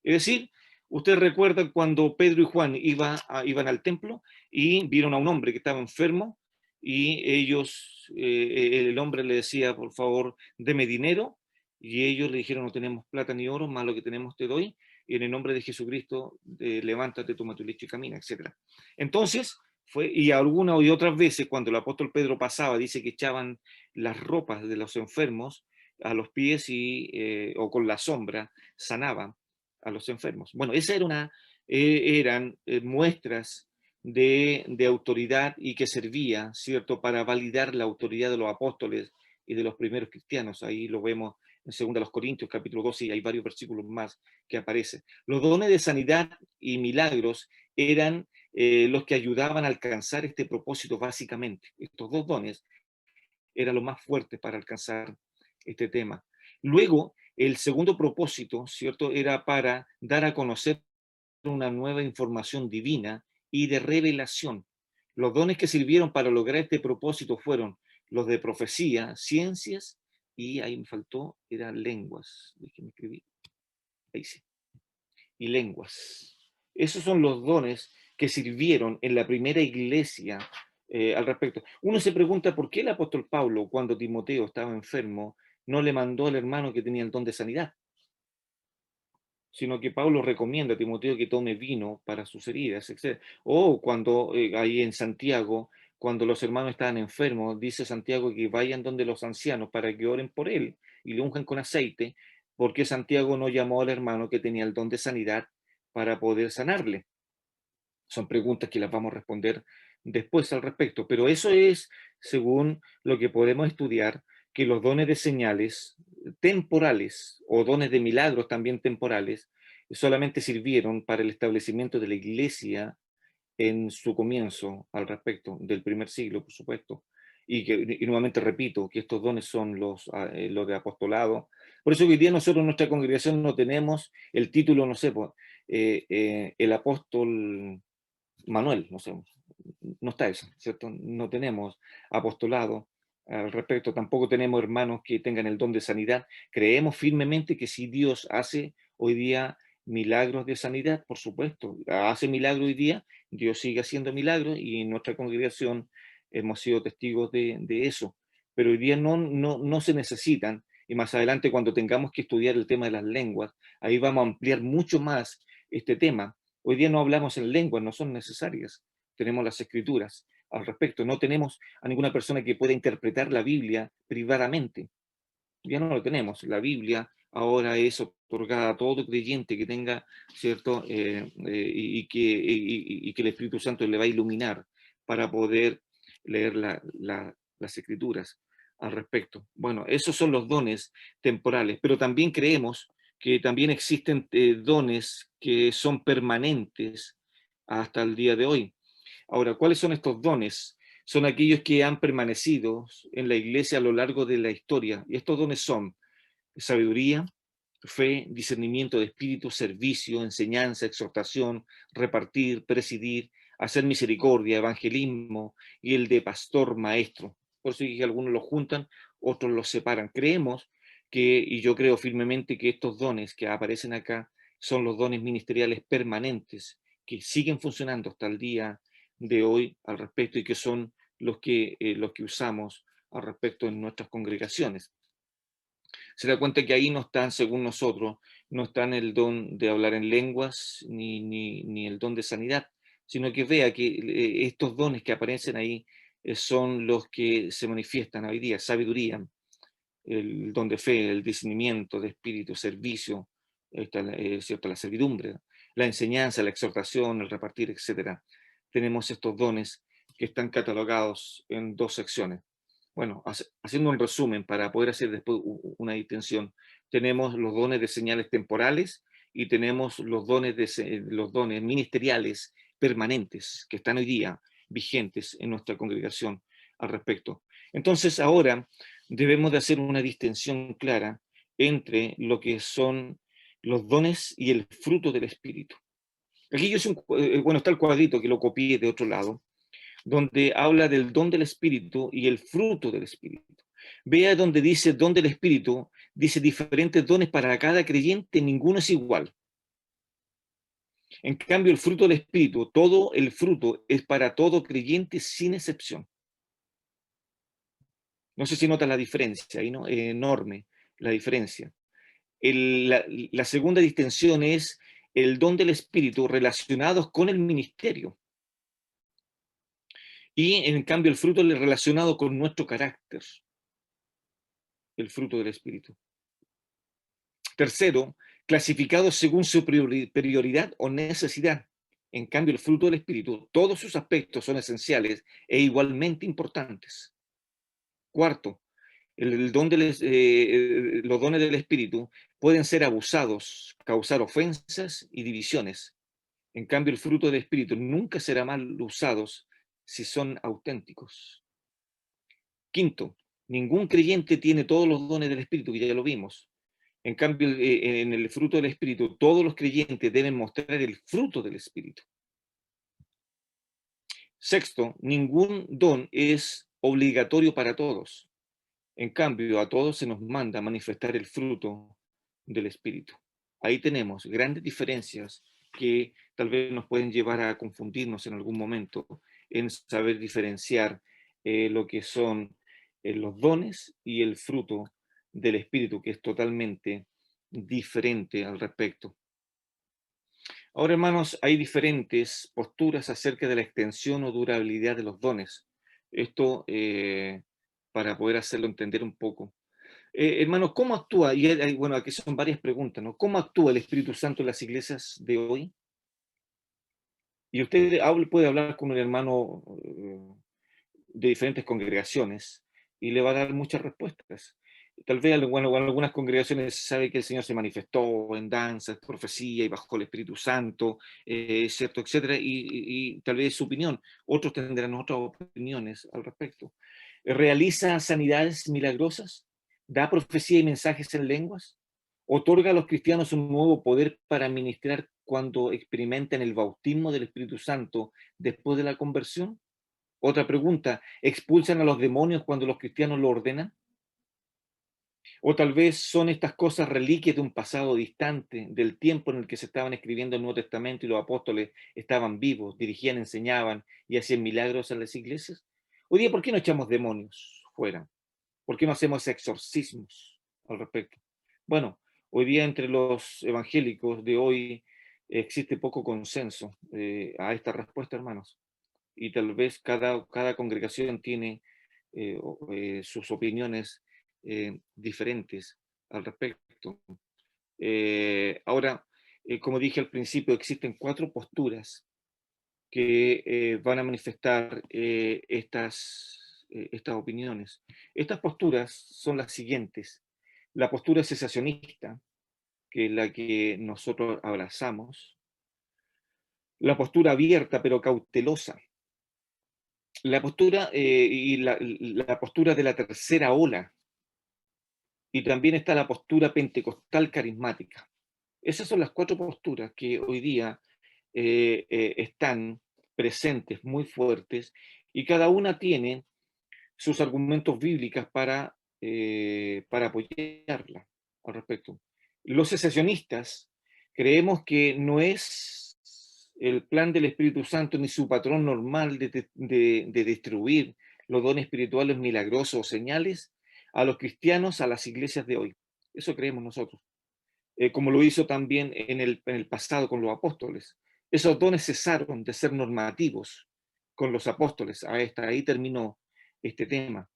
Es decir, ustedes recuerdan cuando Pedro y Juan iban al templo y vieron a un hombre que estaba enfermo y el hombre le decía, por favor, deme dinero, y ellos le dijeron, no tenemos plata ni oro, más lo que tenemos te doy, y en el nombre de Jesucristo, levántate, toma tu lecho y camina, etc. Entonces, y algunas y otras veces, cuando el apóstol Pedro pasaba, dice que echaban las ropas de los enfermos a los pies o con la sombra sanaban a los enfermos. Bueno, esas eran muestras de autoridad y que servía, ¿cierto?, para validar la autoridad de los apóstoles y de los primeros cristianos. Ahí lo vemos en 2 Corintios, capítulo 12, y hay varios versículos más que aparecen. Los dones de sanidad y milagros eran los que ayudaban a alcanzar este propósito básicamente. Estos dos dones eran los más fuertes para alcanzar este tema. Luego, el segundo propósito, ¿cierto?, era para dar a conocer una nueva información divina y de revelación. Los dones que sirvieron para lograr este propósito fueron los de profecía, ciencias, y ahí me faltó, eran lenguas. Déjenme escribir. Ahí sí. Y lenguas. Esos son los dones que sirvieron en la primera iglesia al respecto. Uno se pregunta por qué el apóstol Pablo, cuando Timoteo estaba enfermo, no le mandó al hermano que tenía el don de sanidad, sino que Pablo recomienda a Timoteo que tome vino para sus heridas, etc. O cuando ahí en Santiago, cuando los hermanos estaban enfermos, dice Santiago que vayan donde los ancianos para que oren por él y le unjan con aceite, porque Santiago no llamó al hermano que tenía el don de sanidad para poder sanarle. Son preguntas que las vamos a responder después al respecto, pero eso es, según lo que podemos estudiar, que los dones de señales temporales o dones de milagros también temporales solamente sirvieron para el establecimiento de la iglesia en su comienzo al respecto del primer siglo, por supuesto. Y nuevamente repito que estos dones son los de apostolado. Por eso hoy día nosotros en nuestra congregación no tenemos el título, no sé, el apóstol Manuel, no sé, no está eso, ¿cierto? No tenemos apostolado al respecto, tampoco tenemos hermanos que tengan el don de sanidad. Creemos firmemente que si Dios hace hoy día milagros de sanidad, por supuesto, hace milagros hoy día, Dios sigue haciendo milagros y en nuestra congregación hemos sido testigos de eso. Pero hoy día no se necesitan, y más adelante cuando tengamos que estudiar el tema de las lenguas, ahí vamos a ampliar mucho más este tema. Hoy día no hablamos en lenguas, no son necesarias. Tenemos las escrituras al respecto. No tenemos a ninguna persona que pueda interpretar la Biblia privadamente. Ya no lo tenemos. La Biblia ahora es otorgada a todo creyente que tenga, ¿cierto? Y que el Espíritu Santo le va a iluminar para poder leer las escrituras al respecto. Bueno, esos son los dones temporales, pero también creemos que también existen dones que son permanentes hasta el día de hoy. Ahora, ¿cuáles son estos dones? Son aquellos que han permanecido en la iglesia a lo largo de la historia. Y estos dones son sabiduría, fe, discernimiento de espíritu, servicio, enseñanza, exhortación, repartir, presidir, hacer misericordia, evangelismo y el de pastor maestro. Por eso es que algunos los juntan, otros los separan. Creemos y yo creo firmemente que estos dones que aparecen acá son los dones ministeriales permanentes que siguen funcionando hasta el día de hoy al respecto y que son los que usamos al respecto en nuestras congregaciones. Se da cuenta que ahí no están, según nosotros, no están el don de hablar en lenguas ni el don de sanidad, sino que vea que estos dones que aparecen ahí son los que se manifiestan hoy día: sabiduría, el don de fe, el discernimiento de espíritu, servicio, ¿cierto? La servidumbre, la enseñanza, la exhortación, el repartir, etc. Tenemos estos dones que están catalogados en 2 secciones. Bueno, haciendo un resumen para poder hacer después una distinción, tenemos los dones de señales temporales y tenemos los dones ministeriales permanentes que están hoy día vigentes en nuestra congregación al respecto. Entonces ahora debemos de hacer una distinción clara entre lo que son los dones y el fruto del Espíritu. Aquí yo bueno, está el cuadrito que lo copié de otro lado, donde habla del don del Espíritu y el fruto del Espíritu. Vea donde dice don del Espíritu, dice diferentes dones para cada creyente, ninguno es igual. En cambio, el fruto del Espíritu, todo el fruto es para todo creyente sin excepción. No sé si notas la diferencia ahí, ¿no? Es enorme la diferencia. La segunda distinción es el don del Espíritu relacionados con el ministerio. Y en cambio el fruto es relacionado con nuestro carácter. El fruto del Espíritu. Tercero, clasificados según su prioridad o necesidad. En cambio, el fruto del Espíritu, todos sus aspectos son esenciales e igualmente importantes. Cuarto, los dones del Espíritu pueden ser abusados, causar ofensas y divisiones. En cambio, el fruto del Espíritu nunca será mal usados si son auténticos. Quinto, ningún creyente tiene todos los dones del Espíritu, que ya lo vimos. En cambio, en el fruto del Espíritu, todos los creyentes deben mostrar el fruto del Espíritu. Sexto, ningún don es obligatorio para todos. En cambio, a todos se nos manda manifestar el fruto del Espíritu. Ahí tenemos grandes diferencias que tal vez nos pueden llevar a confundirnos en algún momento en saber diferenciar lo que son los dones y el fruto del Espíritu, que es totalmente diferente al respecto. Ahora, hermanos, hay diferentes posturas acerca de la extensión o durabilidad de los dones. Esto para poder hacerlo entender un poco. Hermanos, ¿cómo actúa? Y bueno, aquí son varias preguntas, ¿no? ¿Cómo actúa el Espíritu Santo en las iglesias de hoy? Y usted puede hablar con un hermano de diferentes congregaciones y le va a dar muchas respuestas. Tal vez bueno, en algunas congregaciones se sabe que el Señor se manifestó en danzas, profecía y bajo el Espíritu Santo, cierto, etcétera, y tal vez es su opinión. Otros tendrán otras opiniones al respecto. ¿Realiza sanidades milagrosas? ¿Da profecía y mensajes en lenguas? ¿Otorga a los cristianos un nuevo poder para ministrar cuando experimentan el bautismo del Espíritu Santo después de la conversión? Otra pregunta, ¿expulsan a los demonios cuando los cristianos lo ordenan? O tal vez son estas cosas reliquias de un pasado distante, del tiempo en el que se estaban escribiendo el Nuevo Testamento y los apóstoles estaban vivos, dirigían, enseñaban y hacían milagros en las iglesias. Hoy día, ¿por qué no echamos demonios fuera? ¿Por qué no hacemos exorcismos al respecto? Bueno, hoy día entre los evangélicos de hoy existe poco consenso a esta respuesta, hermanos. Y tal vez cada congregación tiene sus opiniones diferentes al respecto. Ahora, como dije al principio, existen 4 posturas que van a manifestar estas opiniones. Estas posturas son las siguientes. La postura cesacionista, que es la que nosotros abrazamos. La postura abierta pero cautelosa. La postura y la postura de la tercera ola, y también está la postura pentecostal carismática. Esas son las 4 posturas que hoy día están presentes, muy fuertes, y cada una tiene sus argumentos bíblicos para apoyarla al respecto. Los cesacionistas creemos que no es el plan del Espíritu Santo ni su patrón normal de distribuir los dones espirituales milagrosos o señales a los cristianos, a las iglesias de hoy. Eso creemos nosotros. Como lo hizo también en el pasado con los apóstoles. Esos dones cesaron de ser normativos con los apóstoles. Hasta ahí terminó este tema.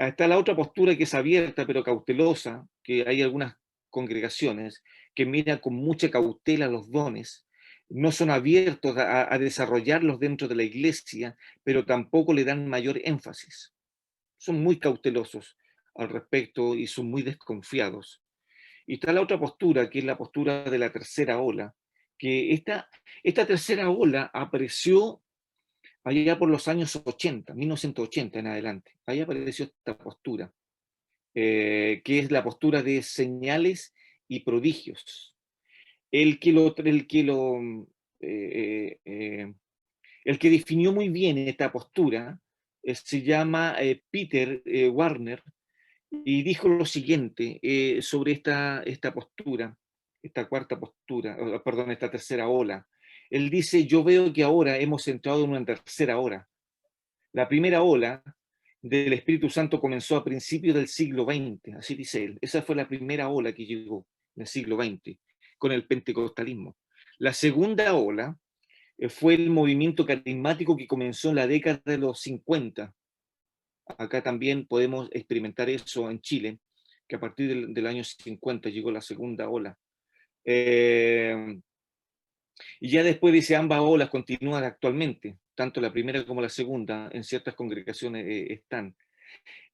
Está la otra postura que es abierta pero cautelosa, que hay algunas congregaciones que miran con mucha cautela los dones, no son abiertos a desarrollarlos dentro de la iglesia, pero tampoco le dan mayor énfasis. Son muy cautelosos al respecto y son muy desconfiados. Y está la otra postura, que es la postura de la tercera ola, que esta tercera ola apareció allá por los años 80, 1980 en adelante. Ahí apareció esta postura, que es la postura de señales y prodigios. Eh, eh, el que definió muy bien esta postura se llama Peter Warner, y dijo lo siguiente sobre esta postura, esta cuarta postura, perdón, esta tercera ola. Él dice: yo veo que ahora hemos entrado en una tercera ola. La primera ola del Espíritu Santo comenzó a principios del siglo XX, así dice él. Esa fue la primera ola que llegó en el siglo XX, con el pentecostalismo. La segunda ola fue el movimiento carismático que comenzó en la década de los 50. Acá también podemos experimentar eso en Chile, que a partir del año 50 llegó la segunda ola. Y ya después dice, ambas olas continúan actualmente, tanto la primera como la segunda, en ciertas congregaciones están.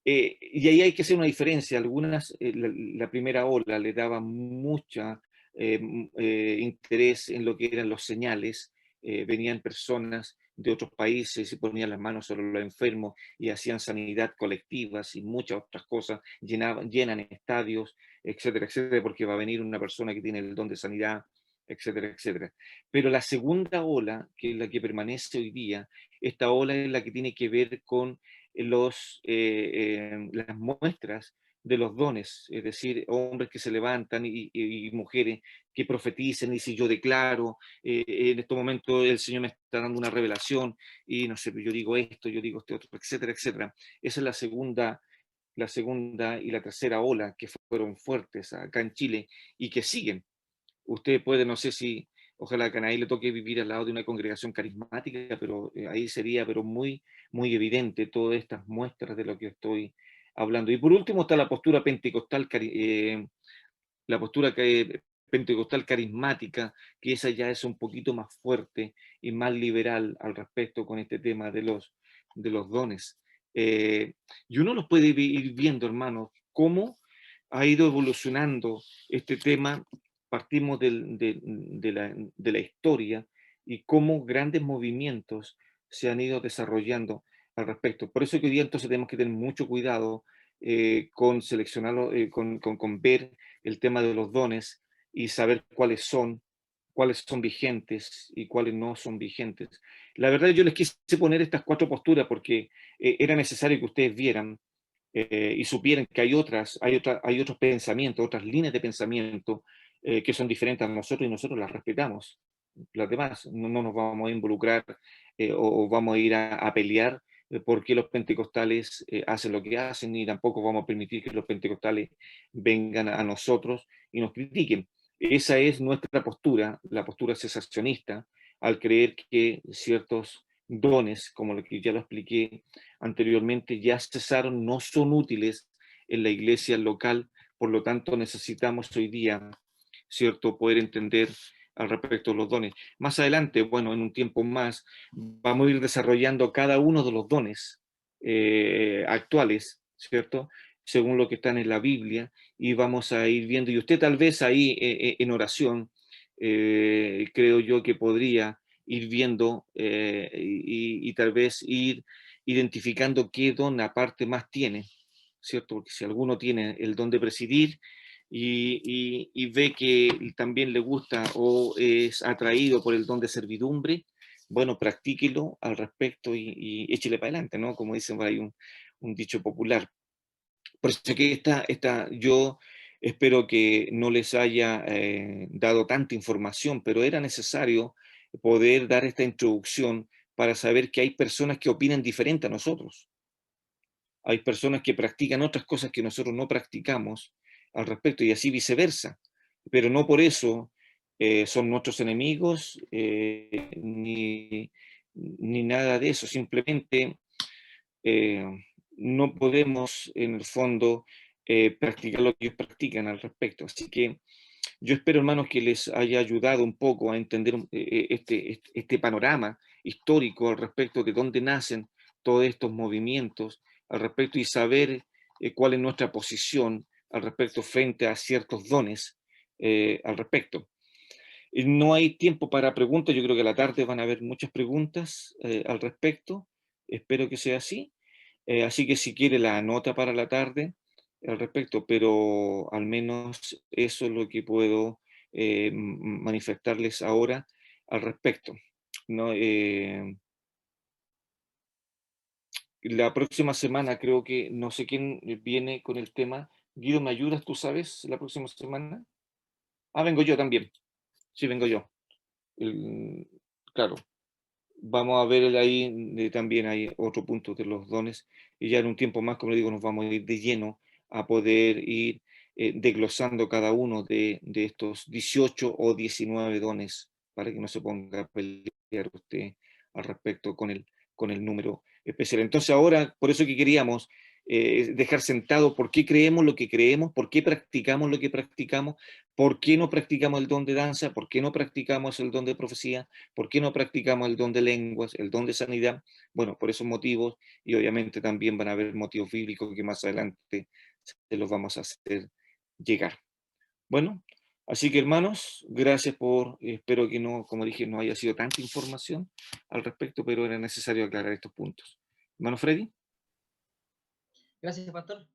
Y ahí hay que hacer una diferencia. Algunas, la primera ola le daba mucha interés en lo que eran los señales. Venían personas de otros países y ponían las manos sobre los enfermos y hacían sanidad colectivas y muchas otras cosas, llenan estadios, etcétera, etcétera, porque va a venir una persona que tiene el don de sanidad, etcétera, etcétera. Pero la segunda ola, que es la que permanece hoy día, esta ola es la que tiene que ver con las muestras de los dones, es decir, hombres que se levantan y mujeres que profeticen y dicen: yo declaro, en estos momentos el Señor me está dando una revelación y no sé, yo digo esto, yo digo este otro, etcétera, etcétera. Esa es la segunda y la tercera ola que fueron fuertes acá en Chile y que siguen. Usted puede, no sé si, ojalá que a nadie le toque vivir al lado de una congregación carismática, pero ahí sería pero muy, muy evidente todas estas muestras de lo que estoy hablando. Y por último está la postura pentecostal, la postura pentecostal carismática, que esa ya es un poquito más fuerte y más liberal al respecto con este tema de los dones. Y uno los puede ir viendo, hermanos, cómo ha ido evolucionando este tema. Partimos de la historia y cómo grandes movimientos se han ido desarrollando al respecto. Por eso que hoy día entonces tenemos que tener mucho cuidado con seleccionarlo, con ver el tema de los dones y saber cuáles son vigentes y cuáles no son vigentes. La verdad, yo les quise poner estas cuatro posturas porque era necesario que ustedes vieran y supieran que hay otros pensamientos, otras líneas de pensamiento que son diferentes a nosotros y nosotros las respetamos. Las demás, no nos vamos a involucrar o vamos a ir a pelear por qué los pentecostales hacen lo que hacen, ni tampoco vamos a permitir que los pentecostales vengan a nosotros y nos critiquen. Esa es nuestra postura, la postura cesacionista, al creer que ciertos dones, como lo que ya lo expliqué anteriormente, ya cesaron, no son útiles en la iglesia local, por lo tanto necesitamos hoy día, ¿cierto?, poder entender al respecto de los dones. Más adelante, bueno, en un tiempo más, vamos a ir desarrollando cada uno de los dones actuales, ¿cierto?, según lo que están en la Biblia, y vamos a ir viendo, y usted tal vez ahí en oración, creo yo que podría ir viendo y tal vez ir identificando qué don aparte más tiene, ¿cierto? Porque si alguno tiene el don de presidir y ve que también le gusta o es atraído por el don de servidumbre, bueno, practíquelo al respecto y échele para adelante, ¿no? Como dicen por ahí un dicho popular. Por eso que yo espero que no les haya dado tanta información, pero era necesario poder dar esta introducción para saber que hay personas que opinan diferente a nosotros. Hay personas que practican otras cosas que nosotros no practicamos al respecto y así viceversa. Pero no por eso son nuestros enemigos ni nada de eso. Simplemente no podemos, en el fondo, practicar lo que ellos practican al respecto. Así que yo espero, hermanos, que les haya ayudado un poco a entender este panorama histórico al respecto de dónde nacen todos estos movimientos, al respecto, y saber cuál es nuestra posición al respecto frente a ciertos dones al respecto. No hay tiempo para preguntas, yo creo que a la tarde van a haber muchas preguntas al respecto, espero que sea así. Así que si quiere la anota para la tarde al respecto, pero al menos eso es lo que puedo manifestarles ahora al respecto, ¿no? La próxima semana creo que no sé quién viene con el tema. Guido, ¿me ayudas? ¿Tú sabes la próxima semana? Ah, vengo yo también. Sí, vengo yo. Claro, vamos a ver ahí también hay otro punto de los dones y ya en un tiempo más, como le digo, nos vamos a ir de lleno a poder ir desglosando cada uno de estos 18 o 19 dones para que no se ponga a pelear usted al respecto con el número especial. Entonces ahora, por eso que queríamos dejar sentado por qué creemos lo que creemos, por qué practicamos lo que practicamos, por qué no practicamos el don de danza, por qué no practicamos el don de profecía, ¿por qué no practicamos el don de lenguas, el don de sanidad? Bueno, por esos motivos, y obviamente también van a haber motivos bíblicos que más adelante se los vamos a hacer llegar. Bueno, así que hermanos, gracias por, espero que no, como dije, no haya sido tanta información al respecto, pero era necesario aclarar estos puntos. Hermano Freddy. Gracias, pastor.